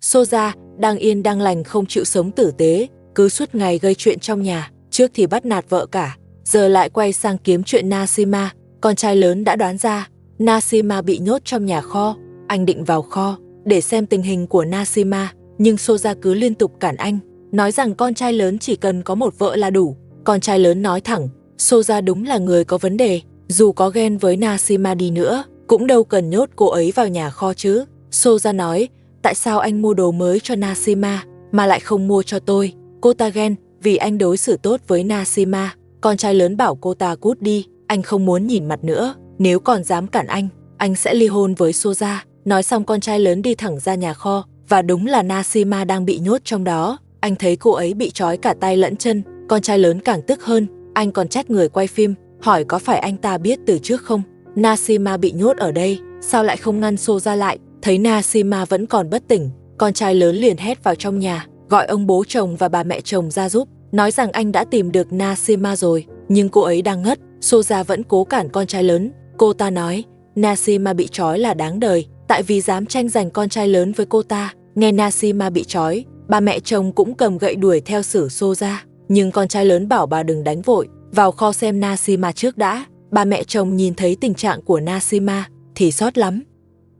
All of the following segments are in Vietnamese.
Soja đang yên đang lành không chịu sống tử tế, cứ suốt ngày gây chuyện trong nhà, trước thì bắt nạt vợ cả, giờ lại quay sang kiếm chuyện Nashima. Con trai lớn đã đoán ra, Nashima bị nhốt trong nhà kho. Anh định vào kho để xem tình hình của Nashima, nhưng Soja cứ liên tục cản anh, nói rằng con trai lớn chỉ cần có một vợ là đủ. Con trai lớn nói thẳng, Soja đúng là người có vấn đề, dù có ghen với Nashima đi nữa, cũng đâu cần nhốt cô ấy vào nhà kho chứ. Soja nói, tại sao anh mua đồ mới cho Nashima mà lại không mua cho tôi? Cô ta ghen vì anh đối xử tốt với Nashima. Con trai lớn bảo cô ta cút đi, anh không muốn nhìn mặt nữa, nếu còn dám cản anh sẽ ly hôn với Soja. Nói xong con trai lớn đi thẳng ra nhà kho, và đúng là Nashima đang bị nhốt trong đó. Anh thấy cô ấy bị trói cả tay lẫn chân, con trai lớn càng tức hơn, anh còn trách người quay phim, hỏi có phải anh ta biết từ trước không? Nashima bị nhốt ở đây, sao lại không ngăn Soja lại? Thấy Nashima vẫn còn bất tỉnh, con trai lớn liền hét vào trong nhà, gọi ông bố chồng và bà mẹ chồng ra giúp, nói rằng anh đã tìm được Nashima rồi, nhưng cô ấy đang ngất. Soja vẫn cố cản con trai lớn, cô ta nói, Nashima bị trói là đáng đời, tại vì dám tranh giành con trai lớn với cô ta. Nghe Nashima bị trói, bà mẹ chồng cũng cầm gậy đuổi theo xử Soja, nhưng con trai lớn bảo bà đừng đánh vội, vào kho xem Nashima trước đã. Bà mẹ chồng nhìn thấy tình trạng của Nashima thì xót lắm.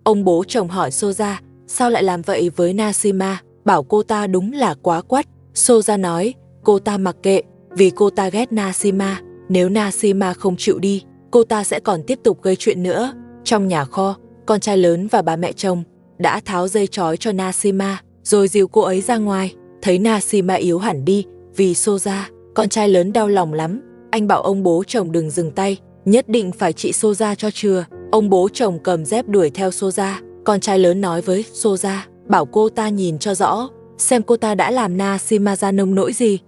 Ông bố chồng hỏi Soja, sao lại làm vậy với Nashima, bảo cô ta đúng là quá quắt. Soja nói, cô ta mặc kệ, vì cô ta ghét Nashima, nếu Nashima không chịu đi, cô ta sẽ còn tiếp tục gây chuyện nữa. Trong nhà kho, con trai lớn và bà mẹ chồng đã tháo dây trói cho Nashima, rồi dìu cô ấy ra ngoài. Thấy Nashima yếu hẳn đi vì Soja, con trai lớn đau lòng lắm. Anh bảo ông bố chồng đừng dừng tay, nhất định phải trị Soja cho chừa. Ông bố chồng cầm dép đuổi theo Soja. Con trai lớn nói với Soja, bảo cô ta nhìn cho rõ, xem cô ta đã làm Nashima ra nông nỗi gì.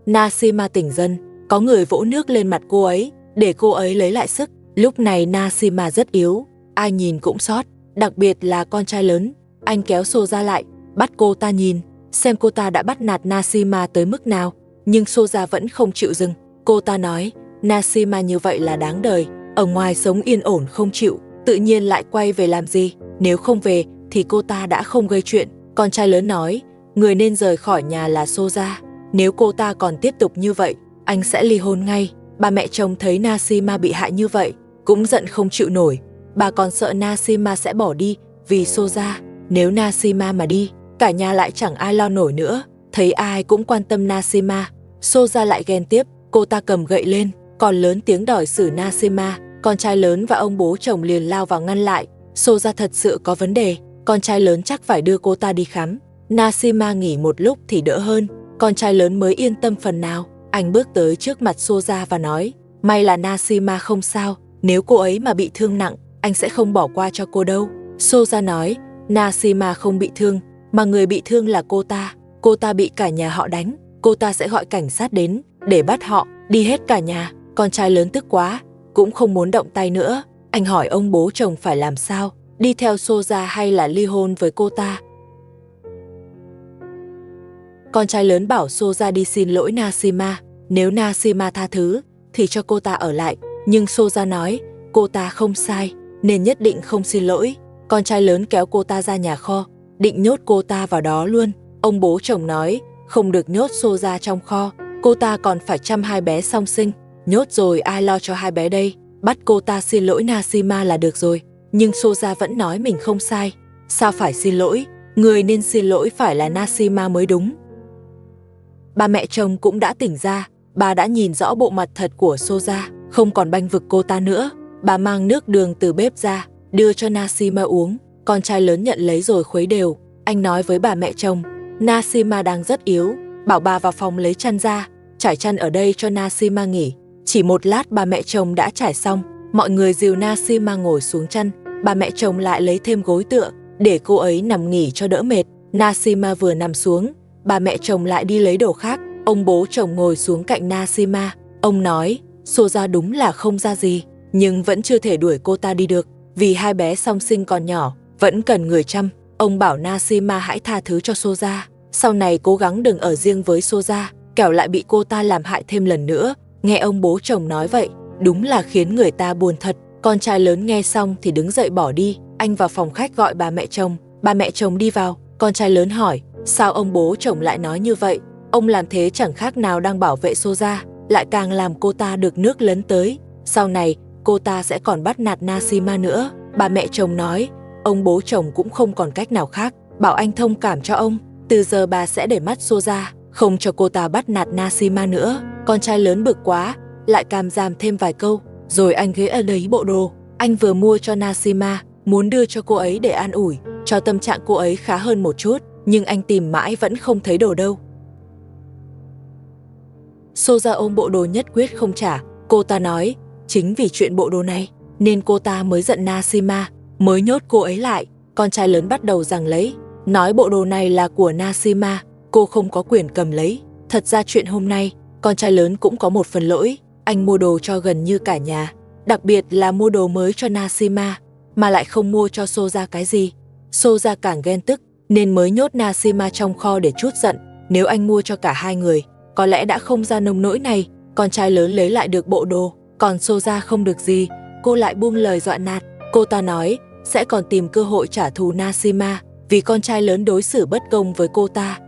Nashima tỉnh dần, có người vỗ nước lên mặt cô ấy, để cô ấy lấy lại sức. Lúc này Nashima rất yếu, ai nhìn cũng xót, đặc biệt là con trai lớn. Anh kéo Soja lại, bắt cô ta nhìn, xem cô ta đã bắt nạt Nashima tới mức nào. Nhưng Soja vẫn không chịu dừng. Cô ta nói, Nashima như vậy là đáng đời, ở ngoài sống yên ổn không chịu, tự nhiên lại quay về làm gì? Nếu không về thì cô ta đã không gây chuyện. Con trai lớn nói, người nên rời khỏi nhà là Soja, nếu cô ta còn tiếp tục như vậy, anh sẽ ly hôn ngay. Bà mẹ chồng thấy Nashima bị hại như vậy, cũng giận không chịu nổi. Bà còn sợ Nashima sẽ bỏ đi vì Soja, nếu Nashima mà đi, cả nhà lại chẳng ai lo nổi nữa. Thấy ai cũng quan tâm Nashima, Soja lại ghen tiếp, cô ta cầm gậy lên, còn lớn tiếng đòi xử Nashima. Con trai lớn và ông bố chồng liền lao vào ngăn lại. Soja thật sự có vấn đề, con trai lớn chắc phải đưa cô ta đi khám. Nashima nghỉ một lúc thì đỡ hơn, con trai lớn mới yên tâm phần nào. Anh bước tới trước mặt Soja và nói, may là Nashima không sao, nếu cô ấy mà bị thương nặng, anh sẽ không bỏ qua cho cô đâu. Soja nói, Nashima không bị thương, mà người bị thương là cô ta bị cả nhà họ đánh, cô ta sẽ gọi cảnh sát đến để bắt họ, đi hết cả nhà. Con trai lớn tức quá, cũng không muốn động tay nữa. Anh hỏi ông bố chồng phải làm sao, đi theo Soja hay là ly hôn với cô ta. Con trai lớn bảo Soja đi xin lỗi Nashima, nếu Nashima tha thứ thì cho cô ta ở lại, nhưng Soja nói cô ta không sai nên nhất định không xin lỗi. Con trai lớn kéo cô ta ra nhà kho, định nhốt cô ta vào đó luôn. Ông bố chồng nói không được nhốt Soja trong kho, cô ta còn phải chăm hai bé song sinh, nhốt rồi ai lo cho hai bé đây, bắt cô ta xin lỗi Nashima là được rồi. Nhưng Soja vẫn nói mình không sai, sao phải xin lỗi, người nên xin lỗi phải là Nashima mới đúng. Bà mẹ chồng cũng đã tỉnh ra, bà đã nhìn rõ bộ mặt thật của Soja, không còn bênh vực cô ta nữa. Bà mang nước đường từ bếp ra, đưa cho Nashima uống. Con trai lớn nhận lấy rồi khuấy đều. Anh nói với bà mẹ chồng, Nashima đang rất yếu, bảo bà vào phòng lấy chăn ra, trải chăn ở đây cho Nashima nghỉ. Chỉ một lát bà mẹ chồng đã trải xong, mọi người dìu Nashima ngồi xuống chăn. Bà mẹ chồng lại lấy thêm gối tựa, để cô ấy nằm nghỉ cho đỡ mệt. Nashima vừa nằm xuống, bà mẹ chồng lại đi lấy đồ khác. Ông bố chồng ngồi xuống cạnh Nashima. Ông nói, Soja đúng là không ra gì, nhưng vẫn chưa thể đuổi cô ta đi được, vì hai bé song sinh còn nhỏ, vẫn cần người chăm. Ông bảo Nashima hãy tha thứ cho Soja, sau này cố gắng đừng ở riêng với Soja, kẻo lại bị cô ta làm hại thêm lần nữa. Nghe ông bố chồng nói vậy, đúng là khiến người ta buồn thật. Con trai lớn nghe xong thì đứng dậy bỏ đi. Anh vào phòng khách gọi bà mẹ chồng, Ba mẹ chồng đi vào, con trai lớn hỏi, sao ông bố chồng lại nói như vậy? Ông làm thế chẳng khác nào đang bảo vệ Soja, lại càng làm cô ta được nước lấn tới. Sau này, cô ta sẽ còn bắt nạt Nashima nữa. Ba mẹ chồng nói, ông bố chồng cũng không còn cách nào khác, bảo anh thông cảm cho ông. Từ giờ bà sẽ để mắt Soja, không cho cô ta bắt nạt Nashima nữa. Con trai lớn bực quá, lại càm ràm thêm vài câu, rồi anh ghé ở đấy bộ đồ anh vừa mua cho Nashima, muốn đưa cho cô ấy để an ủi, cho tâm trạng cô ấy khá hơn một chút, nhưng anh tìm mãi vẫn không thấy đồ đâu. Soja ôm bộ đồ nhất quyết không trả. Cô ta nói, chính vì chuyện bộ đồ này nên cô ta mới giận Nashima, mới nhốt cô ấy lại. Con trai lớn bắt đầu giằng lấy, nói bộ đồ này là của Nashima, cô không có quyền cầm lấy. Thật ra chuyện hôm nay, con trai lớn cũng có một phần lỗi. Anh mua đồ cho gần như cả nhà, đặc biệt là mua đồ mới cho Nashima, mà lại không mua cho Soja cái gì. Soja càng ghen tức, nên mới nhốt Nashima trong kho để trút giận. Nếu anh mua cho cả hai người, có lẽ đã không ra nông nỗi này. Con trai lớn lấy lại được bộ đồ, còn Soja không được gì. Cô lại buông lời dọa nạt. Cô ta nói sẽ còn tìm cơ hội trả thù Nashima vì con trai lớn đối xử bất công với cô ta.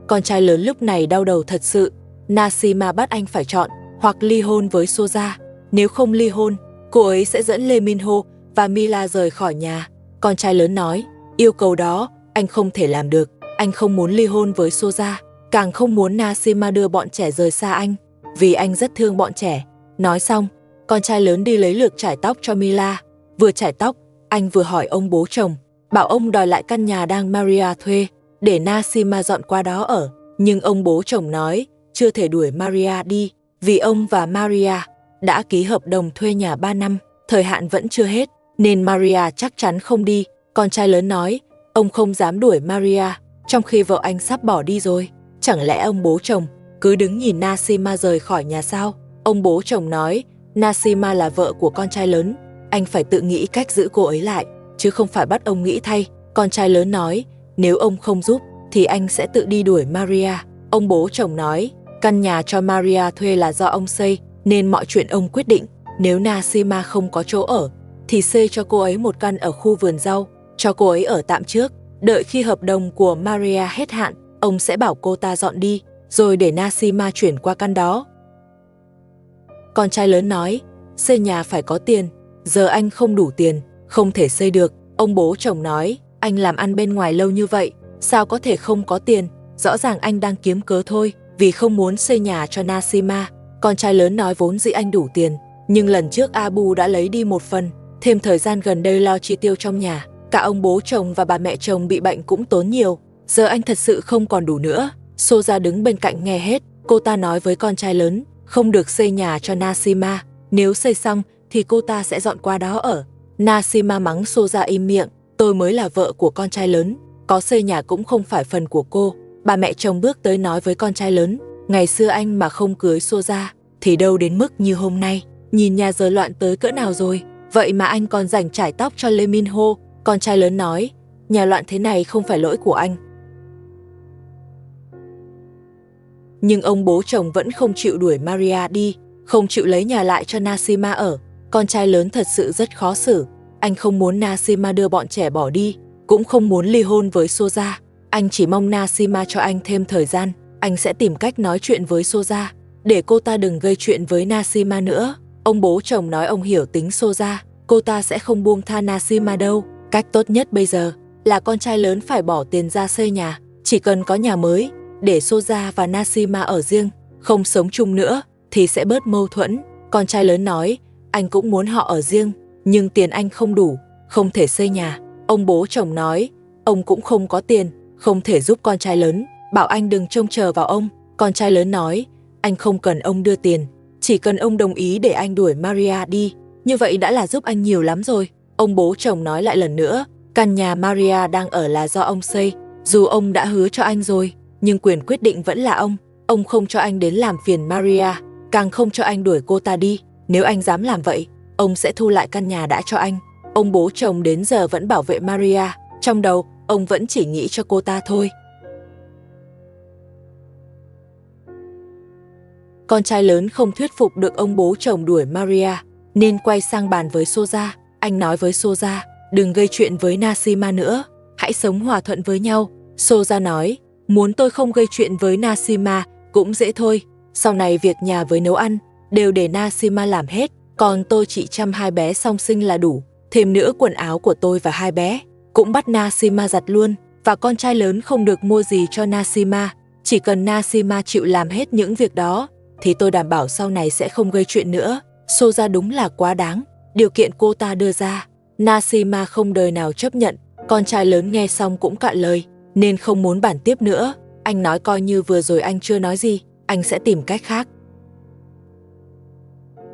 Con trai lớn lúc này đau đầu thật sự. Nashima bắt anh phải chọn, hoặc ly hôn với Soja. Nếu không ly hôn, cô ấy sẽ dẫn Lee Min-ho và Mila rời khỏi nhà. Con trai lớn nói, yêu cầu đó anh không thể làm được. Anh không muốn ly hôn với Soja, càng không muốn Nashima đưa bọn trẻ rời xa anh, vì anh rất thương bọn trẻ. Nói xong, con trai lớn đi lấy lược chải tóc cho Mila. Vừa chải tóc, anh vừa hỏi ông bố chồng, bảo ông đòi lại căn nhà đang Maria thuê, để Nashima dọn qua đó ở. Nhưng ông bố chồng nói, chưa thể đuổi Maria đi, vì ông và Maria đã ký hợp đồng thuê nhà 3 năm, thời hạn vẫn chưa hết, nên Maria chắc chắn không đi. Con trai lớn nói, ông không dám đuổi Maria, trong khi vợ anh sắp bỏ đi rồi. Chẳng lẽ ông bố chồng cứ đứng nhìn Nashima rời khỏi nhà sao? Ông bố chồng nói, Nashima là vợ của con trai lớn, anh phải tự nghĩ cách giữ cô ấy lại, chứ không phải bắt ông nghĩ thay. Con trai lớn nói, nếu ông không giúp, thì anh sẽ tự đi đuổi Maria. Ông bố chồng nói, căn nhà cho Maria thuê là do ông xây, nên mọi chuyện ông quyết định. Nếu Nashima không có chỗ ở, thì xây cho cô ấy một căn ở khu vườn rau, cho cô ấy ở tạm trước. Đợi khi hợp đồng của Maria hết hạn, ông sẽ bảo cô ta dọn đi, rồi để Nashima chuyển qua căn đó. Con trai lớn nói, xây nhà phải có tiền, giờ anh không đủ tiền, không thể xây được. Ông bố chồng nói, anh làm ăn bên ngoài lâu như vậy, sao có thể không có tiền? Rõ ràng anh đang kiếm cớ thôi, vì không muốn xây nhà cho Nashima. Con trai lớn nói vốn dĩ anh đủ tiền, nhưng lần trước Abu đã lấy đi một phần, thêm thời gian gần đây lo chi tiêu trong nhà. Cả ông bố chồng và bà mẹ chồng bị bệnh cũng tốn nhiều, giờ anh thật sự không còn đủ nữa. Soja đứng bên cạnh nghe hết. Cô ta nói với con trai lớn, không được xây nhà cho Nashima, nếu xây xong thì cô ta sẽ dọn qua đó ở. Nashima mắng Soja im miệng, tôi mới là vợ của con trai lớn, có xây nhà cũng không phải phần của cô. Bà mẹ chồng bước tới nói với con trai lớn, ngày xưa anh mà không cưới Soja thì đâu đến mức như hôm nay, nhìn nhà giờ loạn tới cỡ nào rồi, vậy mà anh còn rảnh chải tóc cho Lee Min-ho. Con trai lớn nói, nhà loạn thế này không phải lỗi của anh. Nhưng ông bố chồng vẫn không chịu đuổi Maria đi, không chịu lấy nhà lại cho Nashima ở. Con trai lớn thật sự rất khó xử, anh không muốn Nashima đưa bọn trẻ bỏ đi, cũng không muốn ly hôn với Soja. Anh chỉ mong Nashima cho anh thêm thời gian, anh sẽ tìm cách nói chuyện với Soja, để cô ta đừng gây chuyện với Nashima nữa. Ông bố chồng nói ông hiểu tính Soja, cô ta sẽ không buông tha Nashima đâu. Cách tốt nhất bây giờ là con trai lớn phải bỏ tiền ra xây nhà, chỉ cần có nhà mới, để Soja và Nashima ở riêng, không sống chung nữa, thì sẽ bớt mâu thuẫn. Con trai lớn nói, anh cũng muốn họ ở riêng, nhưng tiền anh không đủ, không thể xây nhà. Ông bố chồng nói, ông cũng không có tiền, không thể giúp con trai lớn, bảo anh đừng trông chờ vào ông. Con trai lớn nói, anh không cần ông đưa tiền, chỉ cần ông đồng ý để anh đuổi Maria đi, như vậy đã là giúp anh nhiều lắm rồi. Ông bố chồng nói lại lần nữa, căn nhà Maria đang ở là do ông xây, dù ông đã hứa cho anh rồi, nhưng quyền quyết định vẫn là ông không cho anh đến làm phiền Maria, càng không cho anh đuổi cô ta đi. Nếu anh dám làm vậy, ông sẽ thu lại căn nhà đã cho anh. Ông bố chồng đến giờ vẫn bảo vệ Maria, trong đầu ông vẫn chỉ nghĩ cho cô ta thôi. Con trai lớn không thuyết phục được ông bố chồng đuổi Maria, nên quay sang bàn với Soja. Anh nói với Soja, đừng gây chuyện với Nashima nữa, hãy sống hòa thuận với nhau. Soja nói, muốn tôi không gây chuyện với Nashima cũng dễ thôi, sau này việc nhà với nấu ăn đều để Nashima làm hết, còn tôi chỉ chăm hai bé song sinh là đủ. Thêm nữa quần áo của tôi và hai bé cũng bắt Nashima giặt luôn, và con trai lớn không được mua gì cho Nashima, chỉ cần Nashima chịu làm hết những việc đó thì tôi đảm bảo sau này sẽ không gây chuyện nữa. Soja đúng là quá đáng, điều kiện cô ta đưa ra Nashima không đời nào chấp nhận. Con trai lớn nghe xong cũng cạn lời nên không muốn bàn tiếp nữa. Anh nói coi như vừa rồi anh chưa nói gì, anh sẽ tìm cách khác.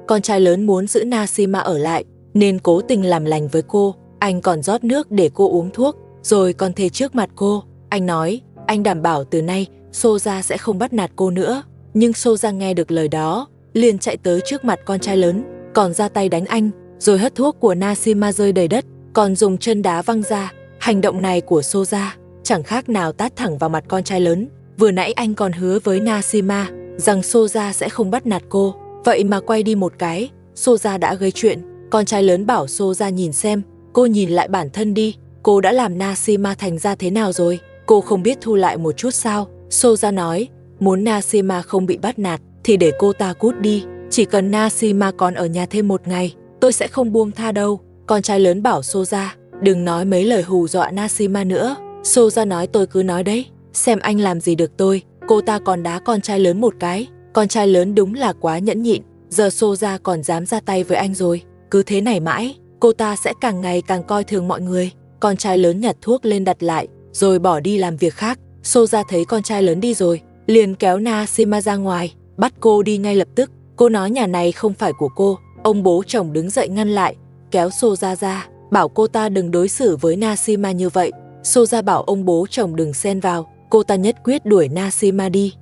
Con trai lớn muốn giữ Nashima ở lại nên cố tình làm lành với cô. Anh còn rót nước để cô uống thuốc, rồi còn thề trước mặt cô. Anh nói, anh đảm bảo từ nay Soja sẽ không bắt nạt cô nữa. Nhưng Soja nghe được lời đó, liền chạy tới trước mặt con trai lớn, còn ra tay đánh anh, rồi hất thuốc của Nashima rơi đầy đất, còn dùng chân đá văng ra. Hành động này của Soja chẳng khác nào tát thẳng vào mặt con trai lớn. Vừa nãy anh còn hứa với Nashima rằng Soja sẽ không bắt nạt cô, vậy mà quay đi một cái, Soja đã gây chuyện. Con trai lớn bảo Soja nhìn xem, cô nhìn lại bản thân đi, cô đã làm Nashima thành ra thế nào rồi, cô không biết thu lại một chút sao? Soja nói, muốn Nashima không bị bắt nạt thì để cô ta cút đi, chỉ cần Nashima còn ở nhà thêm một ngày, tôi sẽ không buông tha đâu. Con trai lớn bảo Soja, đừng nói mấy lời hù dọa Nashima nữa. Soja nói, tôi cứ nói đấy, xem anh làm gì được tôi. Cô ta còn đá con trai lớn một cái. Con trai lớn đúng là quá nhẫn nhịn, giờ Soja còn dám ra tay với anh rồi. Cứ thế này mãi, cô ta sẽ càng ngày càng coi thường mọi người. Con trai lớn nhặt thuốc lên đặt lại, rồi bỏ đi làm việc khác. Soja thấy con trai lớn đi rồi, liền kéo Nashima ra ngoài, bắt cô đi ngay lập tức. Cô nói nhà này không phải của cô. Ông bố chồng đứng dậy ngăn lại, kéo Soja ra, bảo cô ta đừng đối xử với Nashima như vậy. Soja bảo ông bố chồng đừng xen vào, cô ta nhất quyết đuổi Nashima đi.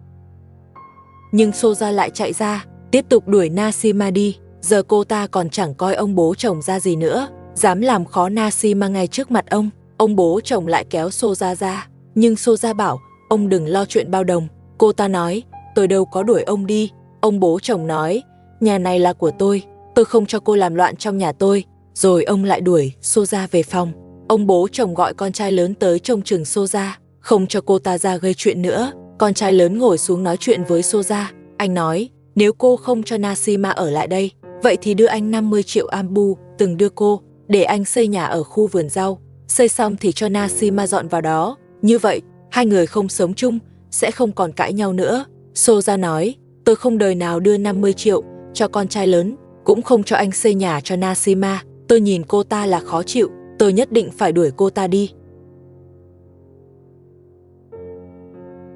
Nhưng Soja lại chạy ra, tiếp tục đuổi Nashima đi. Giờ cô ta còn chẳng coi ông bố chồng ra gì nữa, dám làm khó Nashima ngay trước mặt ông. Ông bố chồng lại kéo Soja ra, nhưng Soja bảo, ông đừng lo chuyện bao đồng. Cô ta nói, tôi đâu có đuổi ông đi. Ông bố chồng nói, nhà này là của tôi không cho cô làm loạn trong nhà tôi. Rồi ông lại đuổi Soja về phòng. Ông bố chồng gọi con trai lớn tới trông chừng Soja, không cho cô ta ra gây chuyện nữa. Con trai lớn ngồi xuống nói chuyện với Soja. Anh nói, nếu cô không cho Nashima ở lại đây, vậy thì đưa anh 50 triệu ambu từng đưa cô, để anh xây nhà ở khu vườn rau. Xây xong thì cho Nashima dọn vào đó. Như vậy, hai người không sống chung, sẽ không còn cãi nhau nữa. Soja nói, tôi không đời nào đưa 50 triệu cho con trai lớn, cũng không cho anh xây nhà cho Nashima. Tôi nhìn cô ta là khó chịu, tôi nhất định phải đuổi cô ta đi.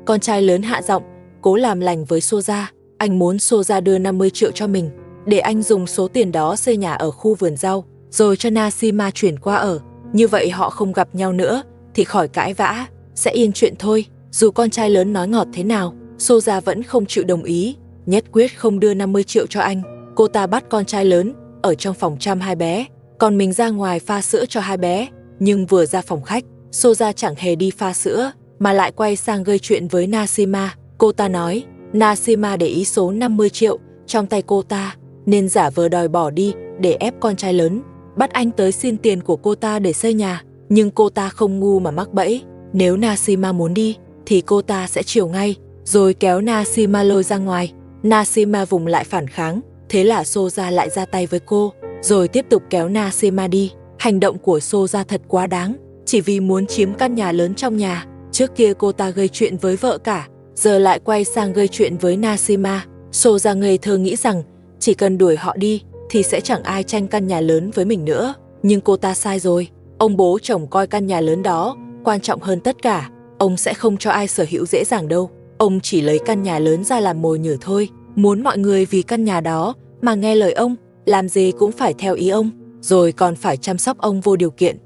Con trai lớn hạ giọng, cố làm lành với Soja. Anh muốn Soja đưa 50 triệu cho mình, để anh dùng số tiền đó xây nhà ở khu vườn rau, rồi cho Nashima chuyển qua ở. Như vậy họ không gặp nhau nữa, thì khỏi cãi vã, sẽ yên chuyện thôi. Dù con trai lớn nói ngọt thế nào, Soja vẫn không chịu đồng ý, nhất quyết không đưa 50 triệu cho anh. Cô ta bắt con trai lớn ở trong phòng chăm hai bé, còn mình ra ngoài pha sữa cho hai bé. Nhưng vừa ra phòng khách, Soja chẳng hề đi pha sữa, mà lại quay sang gây chuyện với Nashima. Cô ta nói, Nashima để ý số 50 triệu trong tay cô ta, nên giả vờ đòi bỏ đi để ép con trai lớn, bắt anh tới xin tiền của cô ta để xây nhà. Nhưng cô ta không ngu mà mắc bẫy, nếu Nashima muốn đi, thì cô ta sẽ chiều ngay, rồi kéo Nashima lôi ra ngoài. Nashima vùng lại phản kháng, thế là Soja lại ra tay với cô, rồi tiếp tục kéo Nashima đi. Hành động của Soja thật quá đáng, chỉ vì muốn chiếm căn nhà lớn trong nhà. Trước kia cô ta gây chuyện với vợ cả, giờ lại quay sang gây chuyện với Nashima. Soja ngây thơ nghĩ rằng chỉ cần đuổi họ đi thì sẽ chẳng ai tranh căn nhà lớn với mình nữa. Nhưng cô ta sai rồi. Ông bố chồng coi căn nhà lớn đó quan trọng hơn tất cả. Ông sẽ không cho ai sở hữu dễ dàng đâu. Ông chỉ lấy căn nhà lớn ra làm mồi nhử thôi. Muốn mọi người vì căn nhà đó mà nghe lời ông, làm gì cũng phải theo ý ông, rồi còn phải chăm sóc ông vô điều kiện.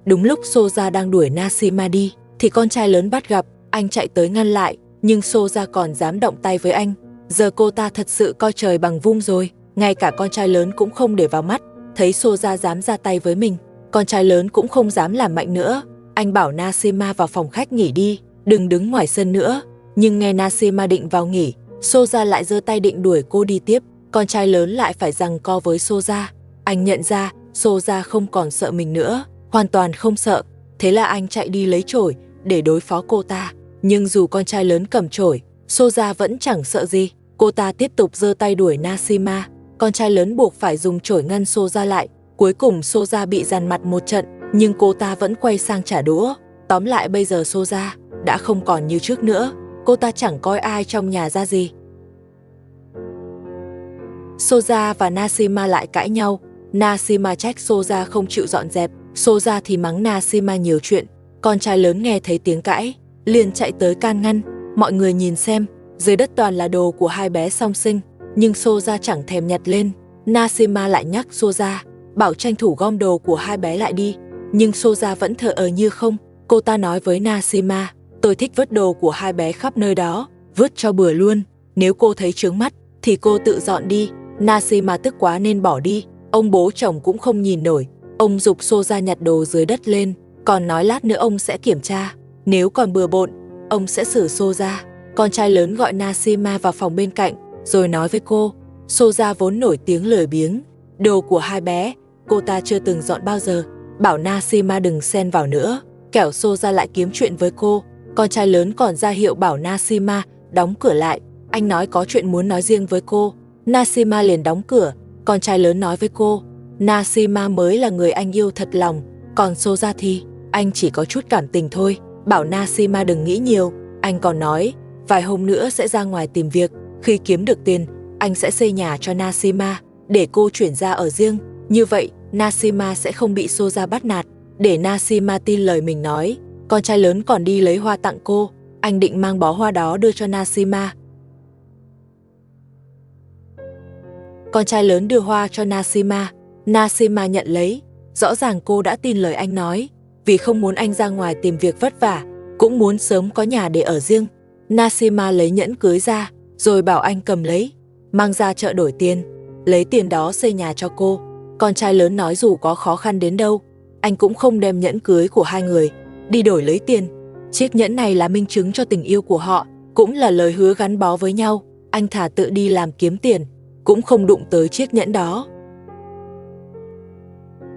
Đúng lúc Soja đang đuổi Nashima đi, thì con trai lớn bắt gặp. Anh chạy tới ngăn lại, nhưng Soja còn dám động tay với anh. Giờ cô ta thật sự coi trời bằng vung rồi. Ngay cả con trai lớn cũng không để vào mắt. Thấy Soja dám ra tay với mình, con trai lớn cũng không dám làm mạnh nữa. Anh bảo Nashima vào phòng khách nghỉ đi, đừng đứng ngoài sân nữa. Nhưng nghe Nashima định vào nghỉ, Soja lại giơ tay định đuổi cô đi tiếp. Con trai lớn lại phải giằng co với Soja. Anh nhận ra Soja không còn sợ mình nữa, hoàn toàn không sợ. Thế là anh chạy đi lấy chổi để đối phó cô ta. Nhưng dù con trai lớn cầm chổi, Soja vẫn chẳng sợ gì. Cô ta tiếp tục giơ tay đuổi Nashima. Con trai lớn buộc phải dùng chổi ngăn Soja lại. Cuối cùng Soja bị dằn mặt một trận, nhưng cô ta vẫn quay sang trả đũa. Tóm lại bây giờ Soja đã không còn như trước nữa. Cô ta chẳng coi ai trong nhà ra gì. Soja và Nashima lại cãi nhau. Nashima trách Soja không chịu dọn dẹp, Soja thì mắng Nashima nhiều chuyện. Con trai lớn nghe thấy tiếng cãi, liền chạy tới can ngăn. Mọi người nhìn xem, dưới đất toàn là đồ của hai bé song sinh, nhưng Soja chẳng thèm nhặt lên. Nashima lại nhắc Soja, bảo tranh thủ gom đồ của hai bé lại đi. Nhưng Soja vẫn thờ ơ như không. Cô ta nói với Nashima, tôi thích vứt đồ của hai bé khắp nơi đó, vứt cho bừa luôn. Nếu cô thấy chướng mắt, thì cô tự dọn đi. Nashima tức quá nên bỏ đi. Ông bố chồng cũng không nhìn nổi. Ông giục Soja nhặt đồ dưới đất lên, còn nói lát nữa ông sẽ kiểm tra. Nếu còn bừa bộn, ông sẽ xử Soja. Con trai lớn gọi Nashima vào phòng bên cạnh, rồi nói với cô. Soja vốn nổi tiếng lười biếng. Đồ của hai bé, cô ta chưa từng dọn bao giờ. Bảo Nashima đừng xen vào nữa, kẻo Soja lại kiếm chuyện với cô. Con trai lớn còn ra hiệu bảo Nashima đóng cửa lại. Anh nói có chuyện muốn nói riêng với cô. Nashima liền đóng cửa. Con trai lớn nói với cô, Nashima mới là người anh yêu thật lòng, còn Soja thì anh chỉ có chút cảm tình thôi. Bảo Nashima đừng nghĩ nhiều. Anh còn nói vài hôm nữa sẽ ra ngoài tìm việc. Khi kiếm được tiền, anh sẽ xây nhà cho Nashima để cô chuyển ra ở riêng. Như vậy Nashima sẽ không bị Soja bắt nạt. Để Nashima tin lời mình nói, con trai lớn còn đi lấy hoa tặng cô. Anh định mang bó hoa đó đưa cho Nashima. Con trai lớn đưa hoa cho Nashima. Nashima nhận lấy. Rõ ràng cô đã tin lời anh nói, vì không muốn anh ra ngoài tìm việc vất vả, cũng muốn sớm có nhà để ở riêng. Nashima lấy nhẫn cưới ra, rồi bảo anh cầm lấy, mang ra chợ đổi tiền, lấy tiền đó xây nhà cho cô. Con trai lớn nói dù có khó khăn đến đâu, anh cũng không đem nhẫn cưới của hai người đi đổi lấy tiền. Chiếc nhẫn này là minh chứng cho tình yêu của họ, cũng là lời hứa gắn bó với nhau. Anh thà tự đi làm kiếm tiền, cũng không đụng tới chiếc nhẫn đó.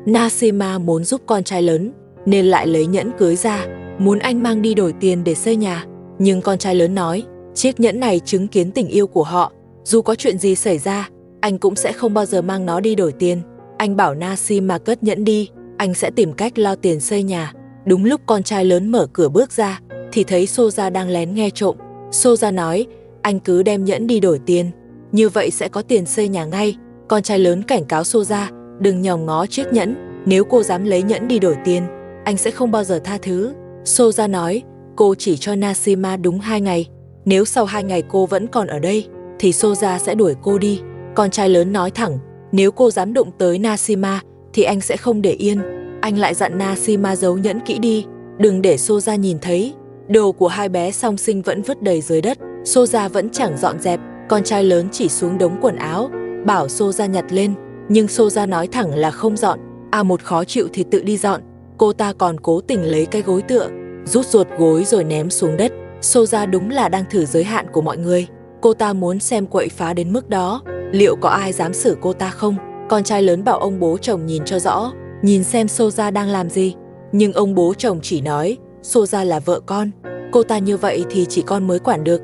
Nashima muốn giúp con trai lớn, nên lại lấy nhẫn cưới ra, muốn anh mang đi đổi tiền để xây nhà. Nhưng con trai lớn nói, chiếc nhẫn này chứng kiến tình yêu của họ, dù có chuyện gì xảy ra, anh cũng sẽ không bao giờ mang nó đi đổi tiền. Anh bảo Nashima cất nhẫn đi, anh sẽ tìm cách lo tiền xây nhà. Đúng lúc con trai lớn mở cửa bước ra, thì thấy Soja đang lén nghe trộm. Soja nói, anh cứ đem nhẫn đi đổi tiền, như vậy sẽ có tiền xây nhà ngay. Con trai lớn cảnh cáo Soja, đừng nhòm ngó chiếc nhẫn, nếu cô dám lấy nhẫn đi đổi tiền, anh sẽ không bao giờ tha thứ. Soja nói, cô chỉ cho Nashima đúng 2 ngày, nếu sau 2 ngày cô vẫn còn ở đây, thì Soja sẽ đuổi cô đi. Con trai lớn nói thẳng, nếu cô dám đụng tới Nashima, thì anh sẽ không để yên. Anh lại dặn Nashima giấu nhẫn kỹ đi, đừng để Soja nhìn thấy. Đồ của hai bé song sinh vẫn vứt đầy dưới đất, Soja vẫn chẳng dọn dẹp. Con trai lớn chỉ xuống đống quần áo, bảo Soja nhặt lên, nhưng Soja nói thẳng là không dọn. Một khó chịu thì tự đi dọn. Cô ta còn cố tình lấy cái gối tựa, rút ruột gối rồi ném xuống đất. Soja đúng là đang thử giới hạn của mọi người. Cô ta muốn xem quậy phá đến mức đó, liệu có ai dám xử cô ta không? Con trai lớn bảo ông bố chồng nhìn cho rõ, nhìn xem Soja đang làm gì. Nhưng ông bố chồng chỉ nói, Soja là vợ con, cô ta như vậy thì chỉ con mới quản được.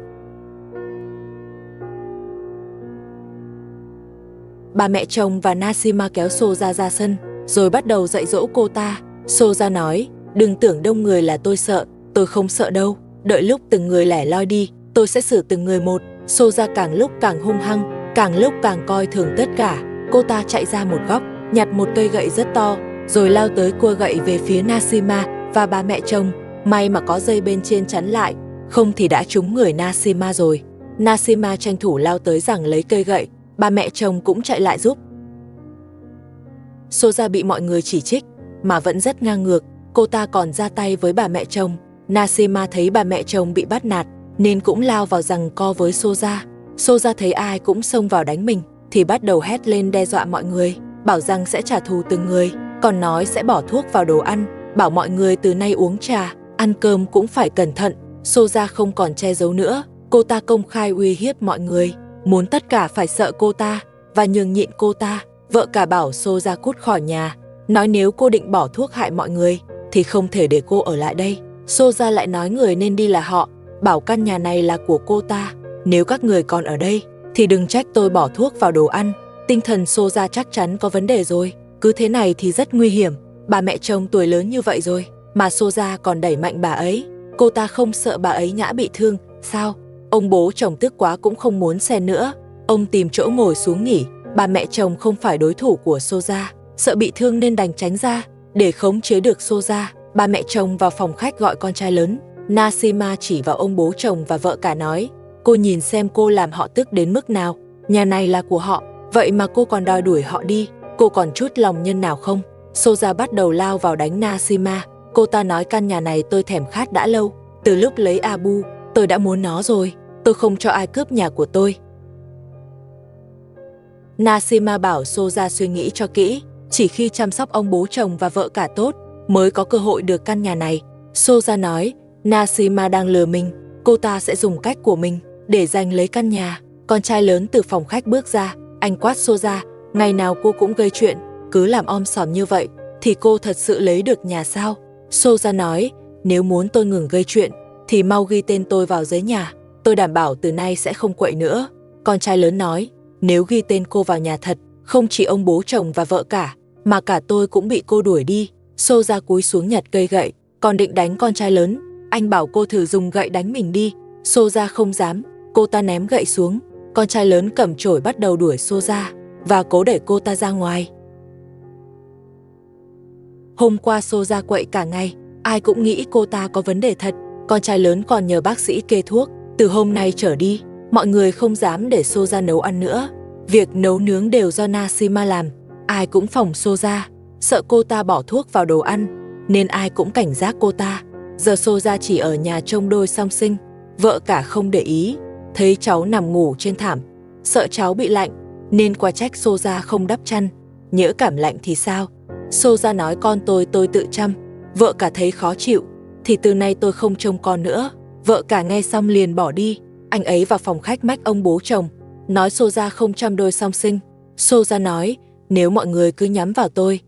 Bà mẹ chồng và Nashima kéo Soja ra sân, rồi bắt đầu dạy dỗ cô ta. Soja nói, đừng tưởng đông người là tôi sợ, tôi không sợ đâu. Đợi lúc từng người lẻ loi đi, tôi sẽ xử từng người một. Soja càng lúc càng hung hăng, càng lúc càng coi thường tất cả. Cô ta chạy ra một góc, nhặt một cây gậy rất to, rồi lao tới cua gậy về phía Nashima và bà mẹ chồng. May mà có dây bên trên chắn lại, không thì đã trúng người Nashima rồi. Nashima tranh thủ lao tới giằng lấy cây gậy, bà mẹ chồng cũng chạy lại giúp. Soja bị mọi người chỉ trích, mà vẫn rất ngang ngược, cô ta còn ra tay với bà mẹ chồng. Nashima thấy bà mẹ chồng bị bắt nạt, nên cũng lao vào giằng co với Soja. Soja thấy ai cũng xông vào đánh mình, thì bắt đầu hét lên đe dọa mọi người, bảo rằng sẽ trả thù từng người, còn nói sẽ bỏ thuốc vào đồ ăn, bảo mọi người từ nay uống trà, ăn cơm cũng phải cẩn thận. Soja không còn che giấu nữa, cô ta công khai uy hiếp mọi người, muốn tất cả phải sợ cô ta và nhường nhịn cô ta. Vợ cả bảo Xô ra cút khỏi nhà, nói nếu cô định bỏ thuốc hại mọi người thì không thể để cô ở lại đây. Xô ra lại nói người nên đi là họ, bảo căn nhà này là của cô ta. Nếu các người còn ở đây thì đừng trách tôi bỏ thuốc vào đồ ăn. Tinh thần Xô ra chắc chắn có vấn đề rồi. Cứ thế này thì rất nguy hiểm. Bà mẹ chồng tuổi lớn như vậy rồi mà Xô ra còn đẩy mạnh bà ấy. Cô ta không sợ bà ấy ngã bị thương sao? Ông bố chồng tức quá cũng không muốn xen nữa. Ông tìm chỗ ngồi xuống nghỉ. Bà mẹ chồng không phải đối thủ của Xô ra, sợ bị thương nên đành tránh ra. Để khống chế được Xô ra, bà mẹ chồng vào phòng khách gọi con trai lớn. Nasima chỉ vào ông bố chồng và vợ cả nói, cô nhìn xem cô làm họ tức đến mức nào. Nhà này là của họ, vậy mà cô còn đòi đuổi họ đi. Cô còn chút lòng nhân nào không? Xô ra bắt đầu lao vào đánh Nasima. Cô ta nói căn nhà này tôi thèm khát đã lâu. Từ lúc lấy Abu, tôi đã muốn nó rồi. Tôi không cho ai cướp nhà của tôi. Nasima bảo Xô ra suy nghĩ cho kỹ. Chỉ khi chăm sóc ông bố chồng và vợ cả tốt mới có cơ hội được căn nhà này. Xô ra nói Nasima đang lừa mình. Cô ta sẽ dùng cách của mình để giành lấy căn nhà. Con trai lớn từ phòng khách bước ra. Anh quát Xô ra, ngày nào cô cũng gây chuyện, cứ làm om sòm như vậy thì cô thật sự lấy được nhà sao? Xô ra nói, nếu muốn tôi ngừng gây chuyện thì mau ghi tên tôi vào giấy nhà. Tôi đảm bảo từ nay sẽ không quậy nữa. Con trai lớn nói, nếu ghi tên cô vào nhà thật, không chỉ ông bố chồng và vợ cả, mà cả tôi cũng bị cô đuổi đi. Xô ra cúi xuống nhặt cây gậy, còn định đánh con trai lớn. Anh bảo cô thử dùng gậy đánh mình đi. Xô ra không dám, cô ta ném gậy xuống. Con trai lớn cầm chổi bắt đầu đuổi Xô ra và cố đẩy cô ta ra ngoài. Hôm qua Xô ra quậy cả ngày, ai cũng nghĩ cô ta có vấn đề thật. Con trai lớn còn nhờ bác sĩ kê thuốc. Từ hôm nay trở đi, mọi người không dám để Xô ra nấu ăn nữa. Việc nấu nướng đều do Nasima làm. Ai cũng phòng Xô ra, sợ cô ta bỏ thuốc vào đồ ăn, nên ai cũng cảnh giác cô ta. Giờ Xô ra chỉ ở nhà trông đôi song sinh. Vợ cả không để ý, thấy cháu nằm ngủ trên thảm, sợ cháu bị lạnh, nên qua trách Xô ra không đắp chăn. Nhỡ cảm lạnh thì sao? Xô ra nói con tôi tự chăm. Vợ cả thấy khó chịu, thì từ nay tôi không trông con nữa. Vợ cả nghe xong liền bỏ đi. Anh ấy vào phòng khách mách ông bố chồng, nói Xô ra không chăm đôi song sinh. Xô ra nói, nếu mọi người cứ nhắm vào tôi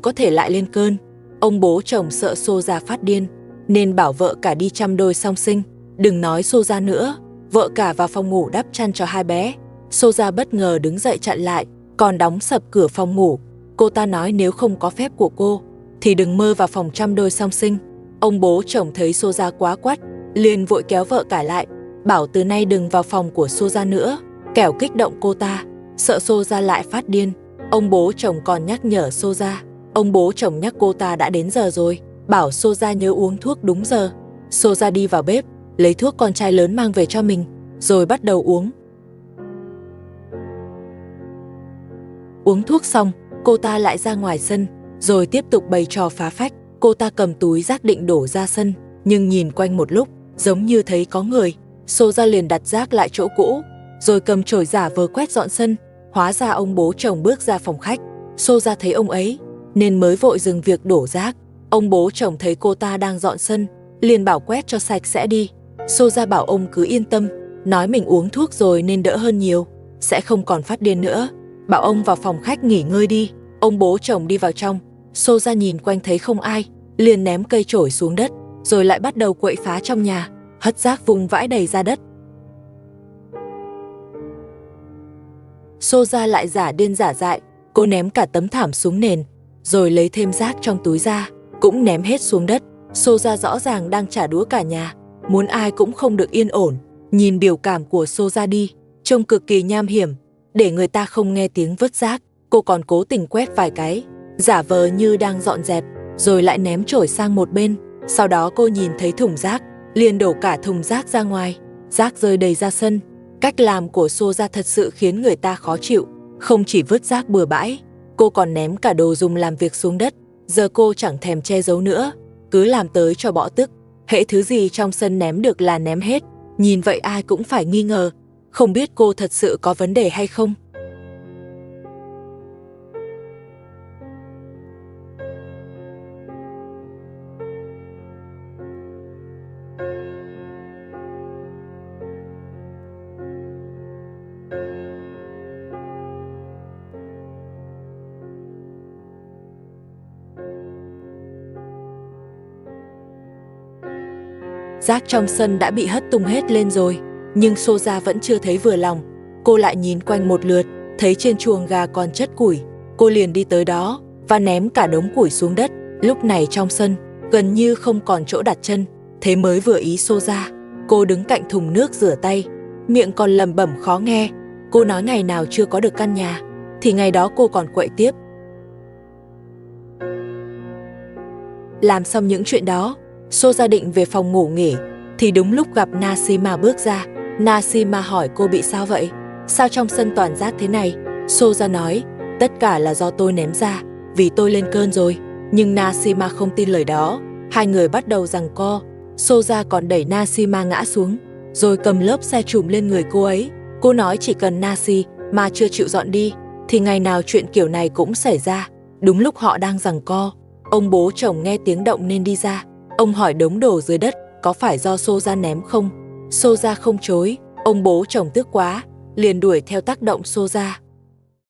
có thể lại lên cơn. Ông bố chồng sợ Xô ra phát điên, nên bảo vợ cả đi chăm đôi song sinh. Đừng nói Xô ra nữa. Vợ cả vào phòng ngủ đắp chăn cho hai bé. Xô ra bất ngờ đứng dậy chặn lại, còn đóng sập cửa phòng ngủ. Cô ta nói nếu không có phép của cô thì đừng mơ vào phòng chăm đôi song sinh. Ông bố chồng thấy Xô ra quá quắt, liền vội kéo vợ cả lại, bảo từ nay đừng vào phòng của Xô ra nữa, kẻo kích động cô ta, sợ Xô ra lại phát điên. Ông bố chồng còn nhắc nhở Xô ra. Ông bố chồng nhắc cô ta đã đến giờ rồi, bảo Xô ra nhớ uống thuốc đúng giờ. Xô ra đi vào bếp, lấy thuốc con trai lớn mang về cho mình, rồi bắt đầu uống. Uống thuốc xong, cô ta lại ra ngoài sân, rồi tiếp tục bày trò phá phách. Cô ta cầm túi rác định đổ ra sân, nhưng nhìn quanh một lúc, giống như thấy có người. Xô ra liền đặt rác lại chỗ cũ, rồi cầm chổi giả vờ quét dọn sân. Hóa ra ông bố chồng bước ra phòng khách. Xô ra thấy ông ấy, nên mới vội dừng việc đổ rác. Ông bố chồng thấy cô ta đang dọn sân, liền bảo quét cho sạch sẽ đi. Xô ra bảo ông cứ yên tâm, nói mình uống thuốc rồi nên đỡ hơn nhiều, sẽ không còn phát điên nữa. Bảo ông vào phòng khách nghỉ ngơi đi. Ông bố chồng đi vào trong. Xô ra nhìn quanh thấy không ai, liền ném cây chổi xuống đất, rồi lại bắt đầu quậy phá trong nhà, hất rác vung vãi đầy ra đất. Xô ra lại giả điên giả dại, cô ném cả tấm thảm xuống nền, rồi lấy thêm rác trong túi ra, cũng ném hết xuống đất. Xô ra rõ ràng đang trả đũa cả nhà, muốn ai cũng không được yên ổn. Nhìn biểu cảm của Xô ra đi, trông cực kỳ nham hiểm. Để người ta không nghe tiếng vứt rác, cô còn cố tình quét vài cái, giả vờ như đang dọn dẹp, rồi lại ném chổi sang một bên. Sau đó cô nhìn thấy thùng rác, liền đổ cả thùng rác ra ngoài, rác rơi đầy ra sân. Cách làm của Xô ra thật sự khiến người ta khó chịu. Không chỉ vứt rác bừa bãi, cô còn ném cả đồ dùng làm việc xuống đất. Giờ cô chẳng thèm che giấu nữa, cứ làm tới cho bỏ tức. Hễ thứ gì trong sân ném được là ném hết. Nhìn vậy ai cũng phải nghi ngờ, không biết cô thật sự có vấn đề hay không. Rác trong sân đã bị hất tung hết lên rồi, nhưng Soja vẫn chưa thấy vừa lòng. Cô lại nhìn quanh một lượt, thấy trên chuồng gà còn chất củi. Cô liền đi tới đó và ném cả đống củi xuống đất. Lúc này trong sân gần như không còn chỗ đặt chân. Thế mới vừa ý Soja. Cô đứng cạnh thùng nước rửa tay, miệng còn lẩm bẩm khó nghe. Cô nói ngày nào chưa có được căn nhà thì ngày đó cô còn quậy tiếp. Làm xong những chuyện đó, Soja định về phòng ngủ nghỉ thì đúng lúc gặp Nashima bước ra. Nashima hỏi cô bị sao vậy? Sao trong sân toàn rác thế này? Soja nói, tất cả là do tôi ném ra, vì tôi lên cơn rồi. Nhưng Nashima không tin lời đó. Hai người bắt đầu giằng co. Soja còn đẩy Nashima ngã xuống, rồi cầm lớp xe trùm lên người cô ấy. Cô nói chỉ cần Nashima chưa chịu dọn đi thì ngày nào chuyện kiểu này cũng xảy ra. Đúng lúc họ đang giằng co, ông bố chồng nghe tiếng động nên đi ra. Ông hỏi đống đồ dưới đất có phải do Soja ném không? Soja không chối. Ông bố chồng tức quá, liền đuổi theo tác động Soja.